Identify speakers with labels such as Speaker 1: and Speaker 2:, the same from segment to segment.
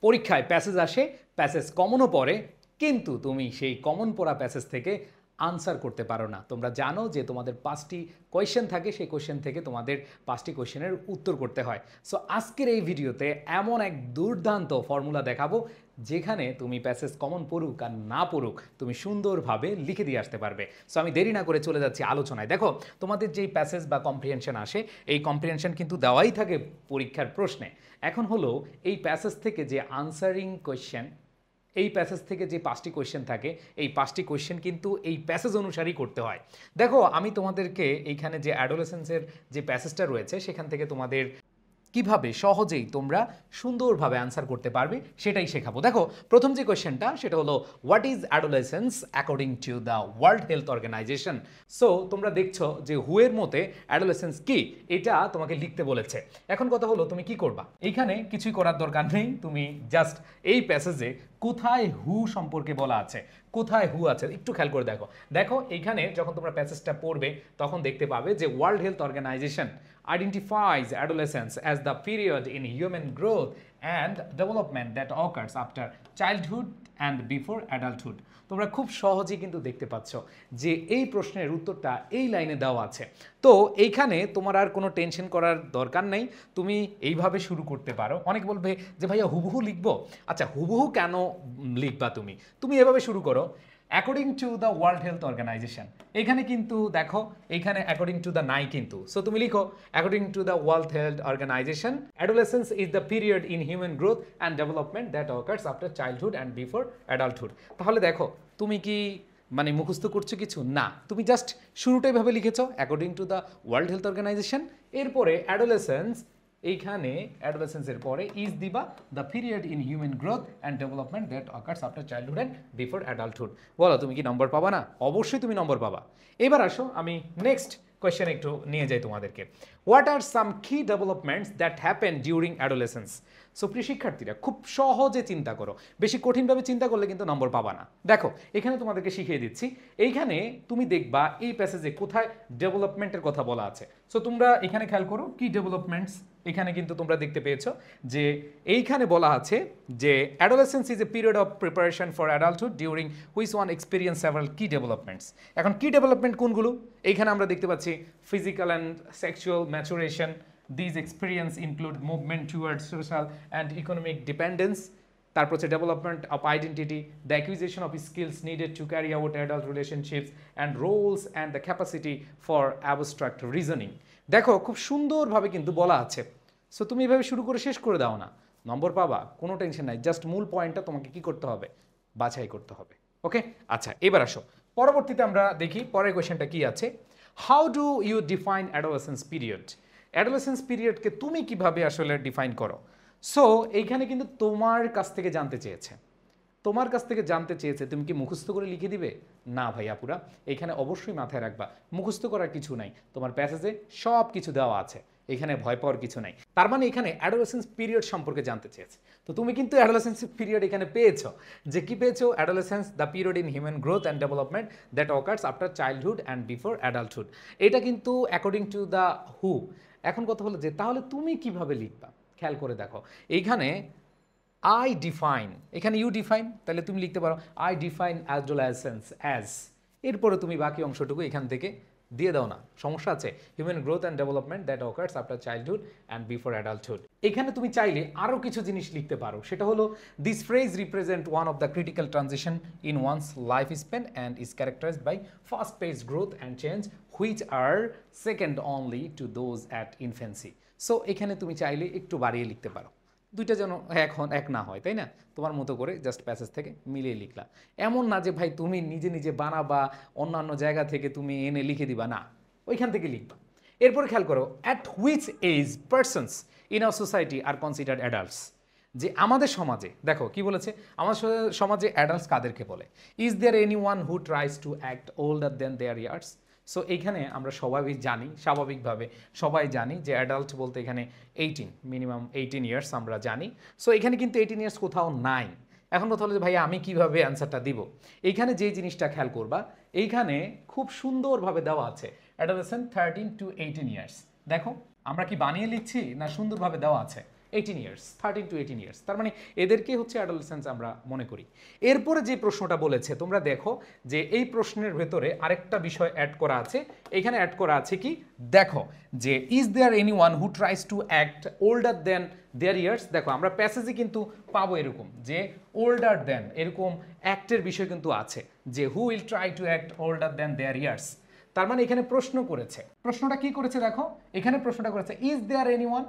Speaker 1: পরীক্ষায় প্যাসেজ আসে, প্যাসেজ কমনও পড়ে, কিন্তু তুমি সেই কমন পড়া প্যাসেজ থেকে আনসার করতে পারো না। তোমরা জানো যে তোমাদের 5টি কোয়েশ্চেন থাকে, সেই কোয়েশ্চেন থেকে তোমাদের 5টি কোয়েশ্চেনের উত্তর করতে হয়। সো আজকের এই ভিডিওতে এমন এক দুর্দান্ত ফর্মুলা দেখাবো যেখানে তুমি প্যাসেজ কমন পড়ুক আর না পড়ুক তুমি সুন্দরভাবে লিখে দিয়ে আসতে পারবে। সো আমি দেরি না করে চলে যাচ্ছি আলোচনায়। দেখো, তোমাদের যেই প্যাসেজ বা কম্প্রিহেনশন আসে, এই কম্প্রিহেনশন কিন্তু দেওয়াই থাকে পরীক্ষার প্রশ্নে। এখন হলো এই প্যাসেজ থেকে যে আনসারিং কোয়েশ্চেন, এই প্যাসেজ থেকে যে 5টি কোয়েশ্চেন থাকে, এই 5টি কোয়েশ্চেন কিন্তু এই প্যাসেজ অনুসারেই করতে হয়। দেখো, আমি তোমাদেরকে এইখানে যে অ্যাডোলেসেন্সের যে প্যাসেজটা রয়েছে সেখান থেকে তোমাদের কিভাবে সহজেই তোমরা সুন্দরভাবে আনসার করতে পারবে সেটাই শেখাবো। দেখো, প্রথম যে কোয়েশ্চেনটা সেটা হলো what is adolescence according to the World Health Organization. So তোমরা দেখছো যে হুয়ের মতে অ্যাডোলেসেন্স কি, এটা তোমাকে লিখতে বলেছে। এখন কথা হলো তুমি কি করবা। এইখানে কিছুই করার দরকার নেই, তুমি জাস্ট এই প্যাসেজে কোথায় হু সম্পর্কে বলা আছে, কোথায় হু আছে একটু খেয়াল করে দেখো। দেখো এইখানে যখন তোমরা প্যাসেজটা পড়বে তখন দেখতে পাবে যে World Health Organization identifies adolescence as the period in human growth and development that occurs after childhood and before adulthood. তোমরা খুব সহজেই কিন্তু দেখতে পাচ্ছ যে এই প্রশ্নের উত্তরটা এই লাইনে দেওয়া আছে। তো এইখানে তোমার আর কোনো টেনশন করার দরকার নেই, তুমি এইভাবে শুরু করতে পারো। অনেক বলবে যে ভাইয়া হুবহু লিখবো। আচ্ছা, হুবহু কেন লিখবা তুমি, তুমি এভাবে শুরু করো according to the World Health Organization. এখানে কিন্তু দেখো, এইখানে অ্যাকর্ডিং টু দ্য নাই কিন্তু, সো তুমি লিখো according to the World Health Organization adolescence is the period in human growth and development that occurs after childhood and before adulthood. তাহলে দেখো, তুমি কি মানে মুখস্থ করছো কিছু না, তুমি জাস্ট শুরুটাই ভাবে লিখেছো according to the World Health Organization, এরপরে অ্যাডোলেসেন্স, এইখানে অ্যাডোলেসেন্সের পরে ইজ দিবা the period in human growth and development that occurs after childhood and before adulthood. বলো তুমি কি নম্বর পাবা না? অবশ্যই তুমি নম্বর পাবা। এবার আসো আমি নেক্সট কোয়েশ্চেন একটু নিয়ে যাই তোমাদেরকে। হোয়াট আর সাম কি developments that happen during adolescence. So প্রিয় শিক্ষার্থীরা, খুব সহজে চিন্তা করো, বেশি কঠিনভাবে চিন্তা করলে কিন্তু নম্বর পাবা না। দেখো, এখানে তোমাদেরকে শিখিয়ে দিচ্ছি। এইখানে তুমি দেখবা এই প্যাসেজে কোথায় ডেভেলপমেন্টের কথা বলা আছে। সো তোমরা এখানে খেয়াল করো কি ডেভেলপমেন্টস, এখানে কিন্তু তোমরা দেখতে পেয়েছো যে এইখানে বলা আছে যে adolescence is a period of preparation for adulthood during which one experience several কি ডেভেলপমেন্টস। এখন কি ডেভেলপমেন্ট কোনগুলো, এইখানে আমরা দেখতে পাচ্ছি physical and sexual maturation. These experience include movement towards social and economic dependence. তারপর হচ্ছে development of identity, the acquisition of skills needed to carry out adult relationships and roles and the capacity for abstract reasoning. দেখো, খুব সুন্দরভাবে কিন্তু বলা আছে। So তুমি এভাবে শুরু করে শেষ করে দাও না, নম্বর পাবা, কোনো টেনশন নাই। জাস্ট মূল পয়েন্টটা তোমাকে কি করতে হবে, বাছাই করতে হবে। ওকে, আচ্ছা এবার আসো পরবর্তীতে আমরা দেখি পরের কোয়েশ্চেনটা কি আছে। How do you define adolescence period. Adolescence পিরিয়ডকে তুমি কিভাবে আসলে ডিফাইন করো। সো এইখানে কিন্তু তোমার কাছ থেকে জানতে চেয়েছে, তোমার কাছ থেকে জানতে চেয়েছে তুমি কি মুখস্থ করে লিখে দিবে। না ভাই আপুরা, এখানে অবশ্যই মাথায় রাখবা মুখস্থ করার কিছু নাই, তোমার প্যাসেজে সব কিছু দেওয়া আছে, এখানে ভয় পাওয়ার কিছু নাই। তার মানে এখানে অ্যাডোলেসেন্স পিরিয়ড সম্পর্কে জানতে চেয়েছে। তো তুমি কিন্তু অ্যাডোলেসেন্স পিরিয়ড এখানে পেয়েছো, যে কি পেয়েছো, adolescence the period in human growth and development that occurs after childhood and before adulthood. এটা কিন্তু অ্যাকর্ডিং টু দ্য হু। এখন কথা হলো যে তাহলে তুমি কিভাবে লিখবা, খেয়াল করে দেখো। এইখানে আই ডিফাইন, এখানে ইউ ডিফাইন, তাহলে তুমি লিখতে পারো আই ডিফাইন অ্যাডোলেসেন্স অ্যাজ, এরপরে তুমি বাকি অংশটুকু এখান থেকে দিয়ে দাও না, সমস্যা আছে। Human growth and development that occurs after childhood and before adulthood. এখানে তুমি চাইলে আরও কিছু জিনিস লিখতে পারো, সেটা হলো this phrase represent one of the critical transition in one's life span and is characterised by fast pace growth and change which are second only to those at infancy. So এখানে তুমি চাইলে একটু বাড়িয়ে লিখতে পারো, দুইটা যেন এখন এক না হয়, তাই না? তোমার মতো করে জাস্ট প্যাসেজ থেকে মিলিয়ে লিখলা। এমন না যে ভাই তুমি নিজে নিজে বানাবা, অন্যান্য জায়গা থেকে তুমি এনে লিখে দিবা, না, ওইখান থেকে লিখবা। এরপর খেয়াল করো, at which age persons in our society are considered adults. যে আমাদের সমাজে, দেখো কি বলেছে, আমাদের সমাজে অ্যাডাল্টস কাদেরকে বলে। Is there anyone who tries to act older than their years. So এইখানে আমরা সবাই জানি, স্বাভাবিকভাবে সবাই জানি যে অ্যাডাল্ট বলতে এখানে 18, মিনিমাম 18 ইয়ার্স আমরা জানি। সো এখানে কিন্তু 18 ইয়ার্স কোথাও নাই। এখন কথা হলো যে ভাইয়া আমি কিভাবে অ্যান্সারটা দিব। এইখানে যেই জিনিসটা খেয়াল করবা, এইখানে খুব সুন্দরভাবে দেওয়া আছে অ্যাডোলেসেন্ট 13 to 18 ইয়ার্স। দেখো আমরা কি বানিয়ে লিখছি না সুন্দরভাবে দেওয়া আছে, 18 ইয়ার্স, 13 to 18 ইয়ার্স, তার মানে এদেরকে হচ্ছে অ্যাডোলেসেন্স আমরা মনে করি। এরপরে যে প্রশ্নটা বলেছে তোমরা দেখো যে এই প্রশ্নের ভেতরে আরেকটা বিষয় অ্যাড করা আছে। এখানে অ্যাড করা আছে কি দেখো, যে is there anyone who tries to act older than their years. দেখো আমরা প্যাসেজে কিন্তু পাবো এরকম যে ওল্ডার দেন, এরকম অ্যাক্টের বিষয় কিন্তু আছে যে হু will try to act older than their years. তার মানে এখানে প্রশ্ন করেছে, প্রশ্নটা কি করেছে দেখো, এখানে প্রশ্নটা করেছে is there anyone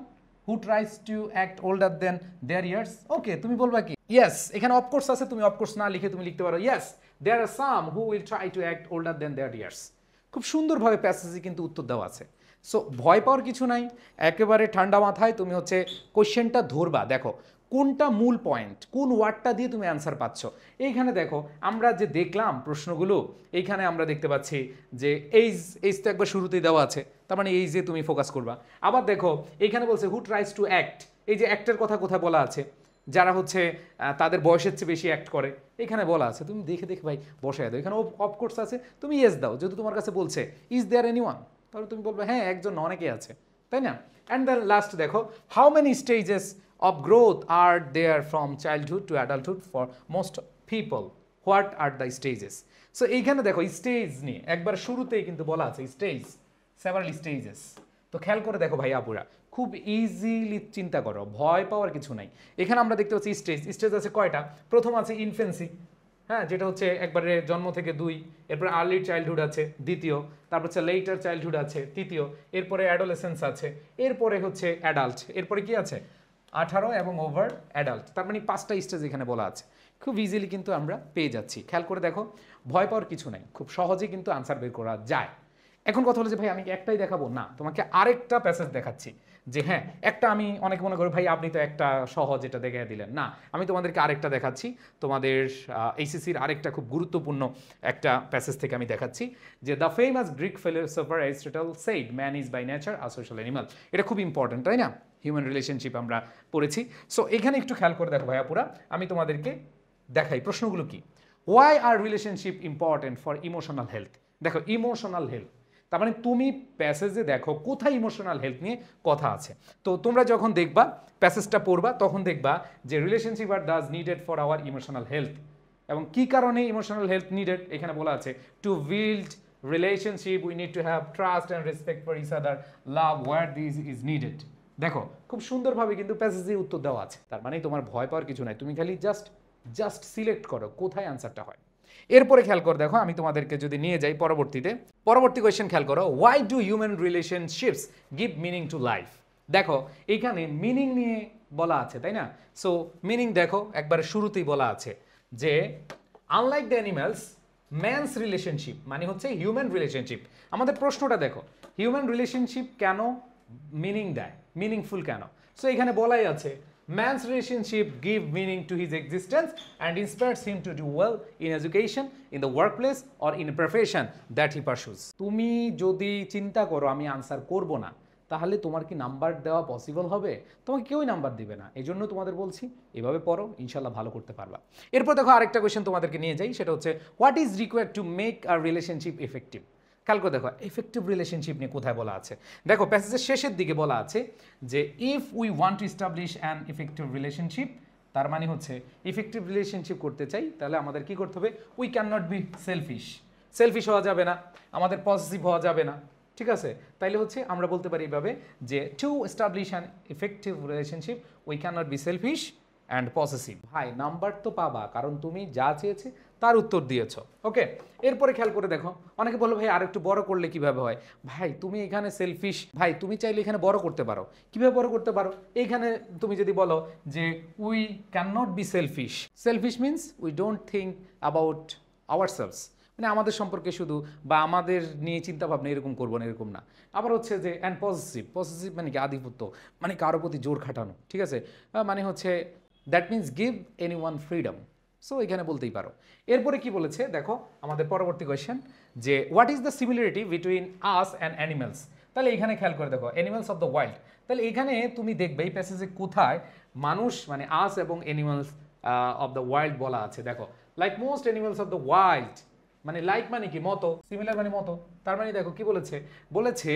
Speaker 1: who tries to act older than their years. Okay, তুমি বলবা কি ইয়েস, এখানে অফকোর্স আছে, তুমি অফকোর্স না লিখে তুমি লিখতে পারো yes there are some who will try to act older than their years. খুব সুন্দরভাবে প্যাসেজে কিন্তু উত্তর দেওয়া আছে। সো ভয় পাওয়ার কিছু নাই, একেবারে ঠান্ডা মাথায় তুমি হচ্ছে কোশ্চেনটা ধরবা। দেখো কোনটা মূল পয়েন্ট, কোন ওয়ার্ডটা দিয়ে তুমি অ্যান্সার পাচ্ছ। এইখানে দেখো আমরা যে দেখলাম প্রশ্নগুলো, এইখানে আমরা দেখতে পাচ্ছি যে এইজ, এইজ তো একবার শুরুতেই দেওয়া আছে, তার মানে এইজে তুমি ফোকাস করবা। আবার দেখো এইখানে বলছে হু ট্রাইস টু অ্যাক্ট, এই যে অ্যাক্টের কথা কোথায় বলা আছে, যারা হচ্ছে তাদের বয়সের চেয়ে বেশি অ্যাক্ট করে, এখানে বলা আছে। তুমি দেখে দেখে ভাই বসায় দাও, এখানে অফকোর্স আছে, তুমি ইয়েস দাও। যেহেতু তোমার কাছে বলছে ইজ দেয়ার এনি ওয়ান, তাহলে তুমি বলবে হ্যাঁ একজন অনেকেই আছে, তাই না? অ্যান্ড দেন লাস্ট দেখো how many stages of growth are there from childhood to adulthood for most people, what are the stages? So এইখানে দেখো স্টেজ নিয়ে একবার শুরুতেই কিন্তু বলা আছে স্টেজ, সেভারাল স্টেজেস। তো খেয়াল করে দেখো ভাই আপুরা, খুব ইজিলি চিন্তা করো, ভয় পাওয়ার কিছু নাই। এখানে আমরা দেখতে পাচ্ছি স্টেজ, স্টেজ আছে কয়টা, প্রথম আছে ইনফেন্সি, হ্যাঁ যেটা হচ্ছে একবারে জন্ম থেকে 2, এরপরে আর্লি চাইল্ডহুড আছে দ্বিতীয়, তারপর হচ্ছে লেটার চাইল্ডহুড আছে তৃতীয়, এরপরে অ্যাডোলেসেন্স আছে, এরপরে হচ্ছে অ্যাডাল্ট, এরপরে কি আছে 18 এবং ওভার অ্যাডাল্ট। তার মানে 5টা স্টেজ এখানে বলা আছে, খুব ইজিলি কিন্তু আমরা পেয়ে যাচ্ছি। খেয়াল করে দেখো ভয় পাওয়ার কিছু নাই, খুব সহজেই কিন্তু আনসার বের করা যায়। এখন কথা হলো যে ভাই আমি একটাই দেখাবো না, তোমাকে আরেকটা প্যাসেজ দেখাচ্ছি। যে হ্যাঁ একটা আমি অনেক মনে করি ভাই আপনি তো একটা সহজ এটা দেখে দিলেন, না আমি তোমাদেরকে আরেকটা দেখাচ্ছি, তোমাদের এইচএসসির আরেকটা খুব গুরুত্বপূর্ণ একটা প্যাসেজ থেকে আমি দেখাচ্ছি যে the famous Greek philosopher Aristotle said man is by nature a social animal. এটা খুব ইম্পর্টেন্ট, তাই না? হিউম্যান রিলেশনশিপ আমরা পড়েছি। সো এখানে একটু খেয়াল করে দেখো ভাইয়া পুরা, আমি তোমাদেরকে দেখাই প্রশ্নগুলো কি। Why are relationship important for emotional health. দেখো ইমোশনাল হেলথ, তার মানে তুমি প্যাসেজে দেখো কোথায় ইমোশনাল হেলথ নিয়ে কথা আছে। তো তোমরা যখন দেখবা প্যাসেজটা পড়বা তখন দেখবা যে relationship are does needed for our emotional health, এবং কি কারণে ইমোশনাল হেলথ নিডেড এখানে বলা আছে to build relationship we need to have trust and respect for each other, love war this is needed. দেখো খুব সুন্দরভাবে কিন্তু প্যাসেজে উত্তর দেওয়া আছে, তার মানে তোমার ভয় পাওয়ার কিছু নাই, তুমি খালি জাস্ট সিলেক্ট করো কোথায় আনসারটা হয়। এরপরে খেয়াল করে দেখো আমি তোমাদেরকে যদি নিয়ে যাই পরবর্তী কোয়েশ্চেন খেয়াল করো, why do human relationships give meaning to life. দেখো এইখানে মিনিং নিয়ে বলা আছে, তাই না? সো মিনিং দেখো একবারে শুরুতেই বলা আছে যে unlike the animals man's relationship, মানে হচ্ছে হিউম্যান রিলেশনশিপ। আমাদের প্রশ্নটা দেখো হিউম্যান রিলেশনশিপ কেন মিনিং দেয়, মিনিংফুল কেন? সো এখানে বলাই আছে man's relationship give meaning to his existence and inspires him to do well in education, in the workplace or in a profession that he pursues. তুমি যদি চিন্তা করো আমি আনসার করব না, তাহলে তোমার কি নাম্বার দেওয়া পসিবল হবে? তোমাকে কেউই নাম্বার দিবে না। এই জন্য তোমাদের বলছি এভাবে পড়ো, ইনশাল্লাহ ভালো করতে পারবা। এরপর দেখো আরেকটা কোয়েশ্চেন তোমাদেরকে নিয়ে যাই, সেটা হচ্ছে what is required to make a relationship effective. খেয়াল করে দেখো এফেক্টিভ রিলেশনশিপ নিয়ে কোথায় বলা আছে। দেখো প্যাসেজের শেষের দিকে বলা আছে যে if we want to establish an effective relationship, তার মানে হচ্ছে ইফেক্টিভ রিলেশনশিপ করতে চাই তাহলে আমাদের কি করতে হবে, we can not be shellfish হওয়া যাবে না, আমাদের পজিটিভ হওয়া যাবে না, ঠিক আছে? তাইলে হচ্ছে আমরা বলতে পারি এইভাবে যে to establish an effective relationship we can not be shellfish and possessive. ভাই নাম্বার তো পাবা, কারণ তুমি যা চেয়েছে তার উত্তর দিয়েছ। ওকে, এরপরে খেয়াল করে দেখো অনেকে বলো ভাই আর একটু বড় করলে কিভাবে হয়। ভাই তুমি এখানে সেলফিশ, ভাই তুমি চাইলে এখানে বড় করতে পারো। কিভাবে বড় করতে পারো? এইখানে তুমি যদি বলো যে we can not be shellfish means we don't think about ourselves, মানে আমাদের সম্পর্কে শুধু বা আমাদের নিয়ে চিন্তা ভাবনা এরকম করবো না, এরকম না। আবার হচ্ছে যে অ্যান্ড পসেসিভ মানে কি আধিপত্য, মানে কারোর প্রতি জোর খাটানো, ঠিক আছে? মানে হচ্ছে that means give any one freedom. So এখানে বলতেই পারো। এরপরে কি বলেছে দেখো আমাদের পরবর্তী কোয়েশ্চেন যে what is the similarity between us and animals. তাহলে এখানে খেয়াল করে দেখো অ্যানিমালস অফ দ্য ওয়াইল্ড, তাহলে এখানে তুমি দেখবে এই প্যাসেজে কোথায় মানুষ মানে আস এবং অ্যানিমালস অফ দ্য ওয়াইল্ড বলা আছে। দেখো like most animals of the wild মানে লাইক মানে কি মতো, সিমিলার মানে মতো। তার মানে দেখো কি বলেছে, বলেছে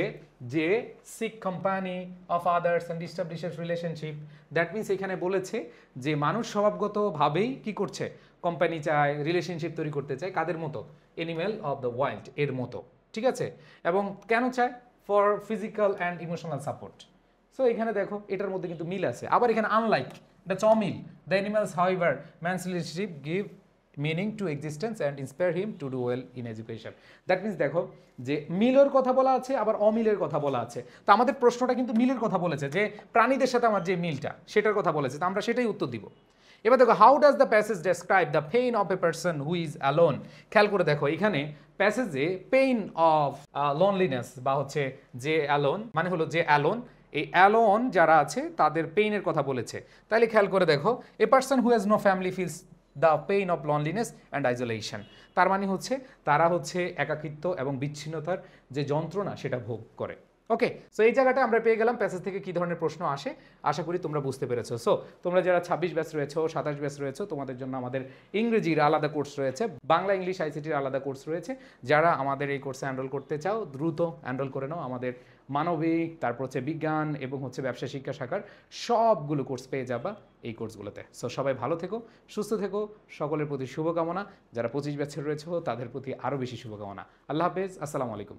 Speaker 1: যে seek company of others and establishes relationship. That means এখানে বলেছে যে মানুষ স্বভাবগতভাবেই কি করছে, কোম্পানি চায়, রিলেশনশিপ তৈরি করতে চায় কাদের মতো, এনিম্যাল অফ দ্য ওয়াইল্ড এর মতো, ঠিক আছে। এবং কেন চায়, for physical and emotional support. So এখানে দেখো এটার মধ্যে কিন্তু মিল আছে। আবার এখানে আনলাইক, দ্যাটস অমিল, the animals however man's relationship give meaning to existence and inspire him to do well in education. That means দেখো যে মিলের কথা বলা আছে, আবার অমিলের কথা বলা আছে। তো আমাদের প্রশ্নটা কিন্তু মিলের কথা বলেছে, যে প্রাণীদের সাথে আমার যে মিলটা সেটার কথা বলেছে, তো আমরা সেটাই উত্তর দিব। এবার দেখো how does the passage describe the pain of A person who is alone. খেয়াল করে দেখো এখানে প্যাসেজে পেইন অফ লোনলিনেস বা হচ্ছে যে অ্যালোন মানে হলো যে অ্যালোন, এই অ্যালোন যারা আছে তাদের পেইনের কথা বলেছে। তাহলে খেয়াল করে দেখো a person who has no family feels the pain of loneliness and isolation. তার মানে হচ্ছে তারা হচ্ছে একাকিত্ব এবং বিচ্ছিন্নতার যে যন্ত্রণা সেটা ভোগ করে। ওকে, সো এই জায়গাটা আমরা পেয়ে গেলাম প্যাসেজ থেকে কী ধরনের প্রশ্ন আসে। আশা করি তোমরা বুঝতে পেরেছো। সো তোমরা যারা 26 ব্যাচ রয়েছো, 27 ব্যাচ রয়েছো, তোমাদের জন্য আমাদের ইংরেজির আলাদা কোর্স রয়েছে, বাংলা ইংলিশ আইসিটির আলাদা কোর্স রয়েছে। যারা আমাদের এই কোর্সে এনরোল করতে চাও দ্রুত এনরোল করে নাও। আমাদের মানবিক, তারপর হচ্ছে বিজ্ঞান এবং হচ্ছে ব্যবসা শিক্ষা শাখার সবগুলো কোর্স পেয়ে যাবা এই কোর্সগুলোতে। সো সবাই ভালো থেকো, সুস্থ থেকো, সকলের প্রতি শুভকামনা। যারা 25 ব্যাচের রয়েছে তাদের প্রতি আরও বেশি শুভকামনা। আল্লাহ হাফেজ, আসসালামু আলাইকুম।